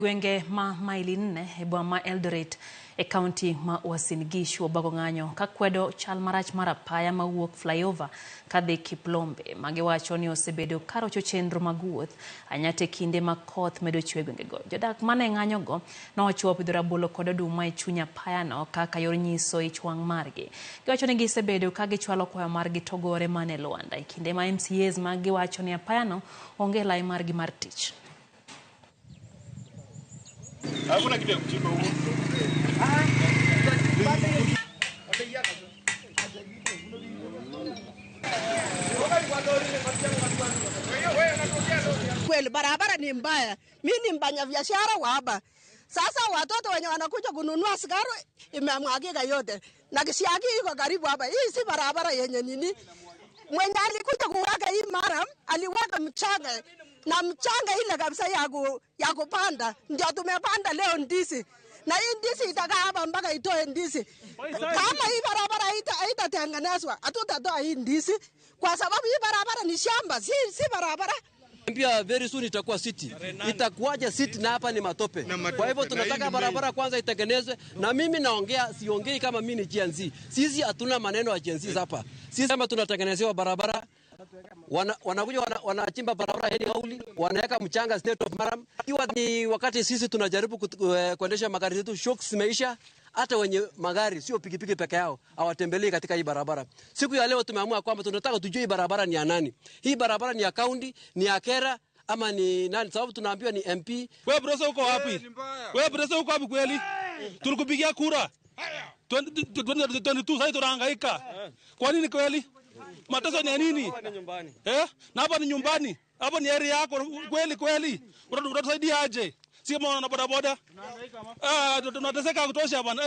Gwenge ma maili 4 e boma ma Eldoret e kaunti ma Uasin Gishu obago ng'anyo kakwedo chal marach mar apaya mawuok flyover kadhi Kiplombe magiwacho ni osebedo karocho chenro mag wuoth anyate kinde ma koth medo chwe gwengego. Jodak mane ng'anyo go nochuo pidho rabolo kod oduma e chuny apaya no kaka yor nyiso ich wang' margi. Giwacho ni gisebedo ka gichwalo kwayo margi togore mane Luanda e kinde ma MCAs magiwacho ni apaya no onge lai margi mar tich. Hakuna kitu ya kuchimba huko. Kweli barabara ni mbaya. Mimi ni mfanya biashara wa hapa. Sasa watoto wenye wanakuja kununua sigara imemwagika yote. Na kisiagi iko karibu hapa. Hii si barabara yenye nini. Mwenye alikuja kuweka hii mara aliweka mchanga. Na mchanga ile kabisa ya kupanda ndio tumepanda leo ndizi. Na hii ndizi itakaa hapa mpaka itoe ndizi. Kama hii barabara haitatengenezwa hatutatoa hii ndizi kwa sababu hii barabara ni shamba, si barabara. Pia very soon itakuwa city. Itakuwaje city na hapa ni matope. Kwa hivyo tunataka barabara kwanza itengenezwe, na mimi naongea siongei kama mimi ni Gen Z. Sisi hatuna maneno ya Gen Z hapa. Sisi kama tunatengenezewa barabara wanakuja wanachimba barabara hadi hauli, wanaweka mchanga state of Maram. Ikiwa ni wakati sisi tunajaribu kuendesha magari yetu, shocks zimeisha, hata wenye magari sio pikipiki peke yao hawatembelei katika hii barabara. Siku ya leo tumeamua kwamba tunataka tujue hii barabara ni ya nani. Hii barabara ni ya county, ni ya Kera ama ni nani? Sababu tunaambiwa ni MP. Wewe Broso uko wapi? Wewe Broso uko wapi kweli? Tulikupigia kura 2022 sasa tunahangaika. Kwa nini kweli? Mateso ni nini? Na hapa ni nyumbani. Hapa ni area yako kweli. Utatusaidia aje? Si kama wana boda boda. Tunateseka kutosha bwana.